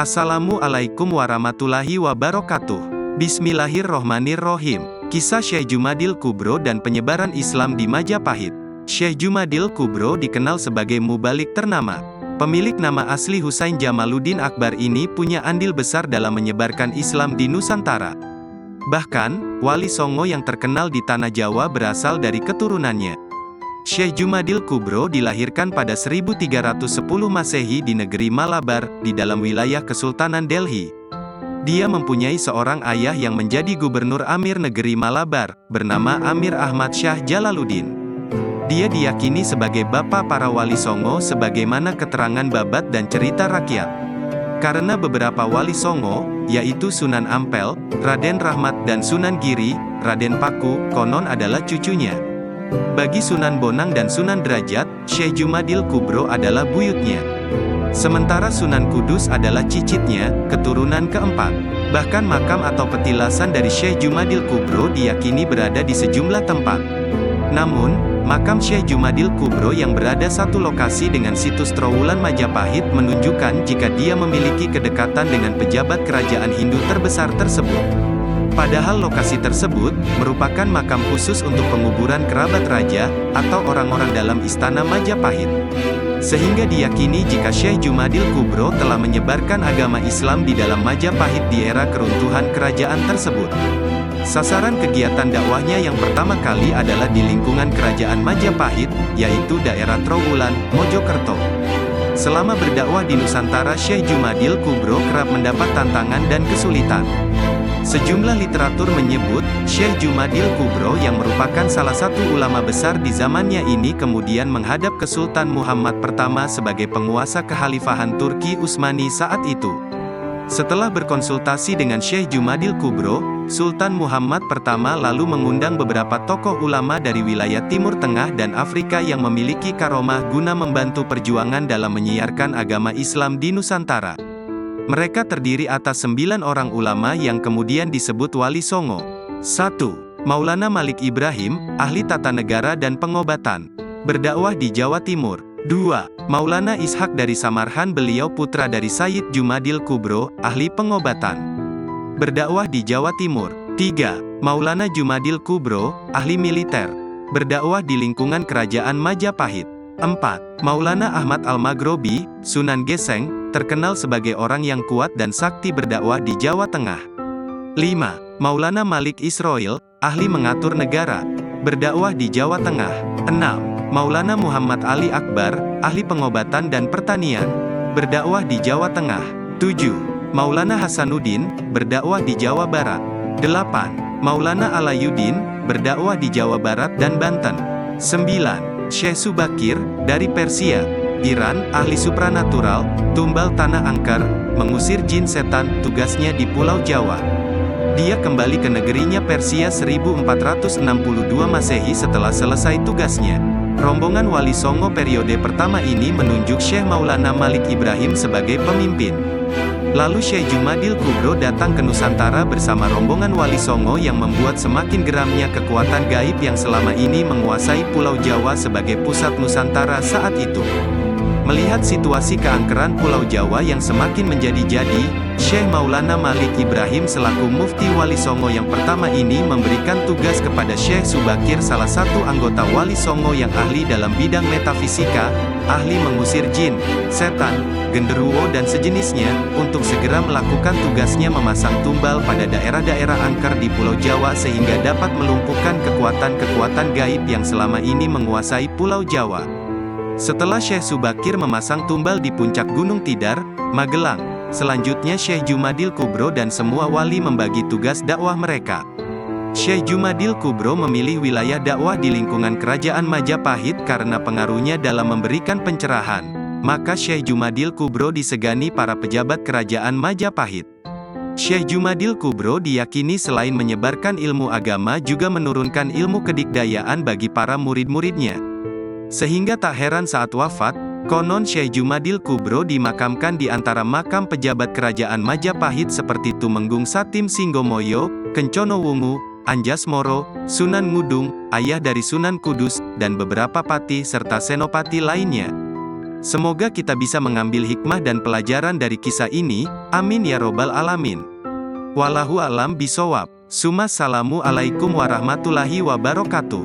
Assalamualaikum warahmatullahi wabarakatuh. Bismillahirrohmanirrohim. Kisah Syekh Jumadil Kubro dan penyebaran Islam di Majapahit. Syekh Jumadil Kubro dikenal sebagai mubalik ternama. Pemilik nama asli Husain Jamaluddin Akbar ini punya andil besar dalam menyebarkan Islam di Nusantara. Bahkan, Wali Songo yang terkenal di Tanah Jawa berasal dari keturunannya. Syekh Jumadil Kubro dilahirkan pada 1310 Masehi di negeri Malabar, di dalam wilayah Kesultanan Delhi. Dia mempunyai seorang ayah yang menjadi gubernur Amir negeri Malabar, bernama Amir Ahmad Shah Jalaluddin. Dia diyakini sebagai bapa para wali Songo sebagaimana keterangan babat dan cerita rakyat. Karena beberapa wali Songo, yaitu Sunan Ampel, Raden Rahmat dan Sunan Giri, Raden Paku, konon adalah cucunya. Bagi Sunan Bonang dan Sunan Derajat, Syekh Jumadil Kubro adalah buyutnya. Sementara Sunan Kudus adalah cicitnya, keturunan keempat. Bahkan makam atau petilasan dari Syekh Jumadil Kubro diyakini berada di sejumlah tempat. Namun, makam Syekh Jumadil Kubro yang berada satu lokasi dengan situs Trowulan Majapahit menunjukkan jika dia memiliki kedekatan dengan pejabat kerajaan Hindu terbesar tersebut. Padahal lokasi tersebut merupakan makam khusus untuk penguburan kerabat raja atau orang-orang dalam istana Majapahit. Sehingga diyakini jika Syekh Jumadil Kubro telah menyebarkan agama Islam di dalam Majapahit di era keruntuhan kerajaan tersebut. Sasaran kegiatan dakwahnya yang pertama kali adalah di lingkungan kerajaan Majapahit, yaitu daerah Trowulan, Mojokerto. Selama berdakwah di Nusantara, Syekh Jumadil Kubro kerap mendapat tantangan dan kesulitan. Sejumlah literatur menyebut, Syekh Jumadil Kubro yang merupakan salah satu ulama besar di zamannya ini kemudian menghadap ke Sultan Muhammad pertama sebagai penguasa kekhalifahan Turki Utsmani saat itu. Setelah berkonsultasi dengan Syekh Jumadil Kubro, Sultan Muhammad pertama lalu mengundang beberapa tokoh ulama dari wilayah Timur Tengah dan Afrika yang memiliki karomah guna membantu perjuangan dalam menyiarkan agama Islam di Nusantara. Mereka terdiri atas 9 orang ulama yang kemudian disebut Wali Songo. 1. Maulana Malik Ibrahim, ahli tata negara dan pengobatan. Berdakwah di Jawa Timur. 2. Maulana Ishak dari Samarhan, beliau putra dari Sayyid Jumadil Kubro, ahli pengobatan. Berdakwah di Jawa Timur. 3. Maulana Jumadil Kubro, ahli militer. Berdakwah di lingkungan kerajaan Majapahit. 4. Maulana Ahmad Al-Maghrobi, Sunan Geseng, terkenal sebagai orang yang kuat dan sakti berdakwah di Jawa Tengah. 5. Maulana Malik Israil, ahli mengatur negara. Berdakwah di Jawa Tengah. 6. Maulana Muhammad Ali Akbar, ahli pengobatan dan pertanian. Berdakwah di Jawa Tengah. 7. Maulana Hasanuddin, berdakwah di Jawa Barat. 8. Maulana Alayuddin, berdakwah di Jawa Barat dan Banten. 9. Syekh Subakir, dari Persia, Iran, ahli supranatural, tumbal tanah angker, mengusir jin setan, tugasnya di Pulau Jawa. Dia kembali ke negerinya Persia 1462 Masehi setelah selesai tugasnya. Rombongan Wali Songo periode pertama ini menunjuk Syekh Maulana Malik Ibrahim sebagai pemimpin. Lalu Syekh Jumadil Kubro datang ke Nusantara bersama rombongan Wali Songo yang membuat semakin geramnya kekuatan gaib yang selama ini menguasai Pulau Jawa sebagai pusat Nusantara saat itu. Melihat situasi keangkeran Pulau Jawa yang semakin menjadi-jadi, Syekh Maulana Malik Ibrahim selaku Mufti Wali Songo yang pertama ini memberikan tugas kepada Syekh Subakir, salah satu anggota Wali Songo yang ahli dalam bidang metafisika, ahli mengusir jin, setan, genderuwo dan sejenisnya, untuk segera melakukan tugasnya memasang tumbal pada daerah-daerah angker di Pulau Jawa sehingga dapat melumpuhkan kekuatan-kekuatan gaib yang selama ini menguasai Pulau Jawa. Setelah Syekh Subakir memasang tumbal di puncak Gunung Tidar, Magelang, selanjutnya Syekh Jumadil Kubro dan semua wali membagi tugas dakwah mereka. Syekh Jumadil Kubro memilih wilayah dakwah di lingkungan kerajaan Majapahit karena pengaruhnya dalam memberikan pencerahan. Maka Syekh Jumadil Kubro disegani para pejabat kerajaan Majapahit. Syekh Jumadil Kubro diyakini selain menyebarkan ilmu agama juga menurunkan ilmu kedikdayaan bagi para murid-muridnya. Sehingga tak heran saat wafat, konon Syekh Jumadil Kubro dimakamkan di antara makam pejabat kerajaan Majapahit seperti Tumenggung Satim Singgomoyo, Kencono Wungu, Anjas Moro, Sunan Ngudung, ayah dari Sunan Kudus, dan beberapa pati serta senopati lainnya. Semoga kita bisa mengambil hikmah dan pelajaran dari kisah ini, amin ya robbal alamin. Wallahu a'lam bishawab. Assalamualaikum warahmatullahi wabarakatuh.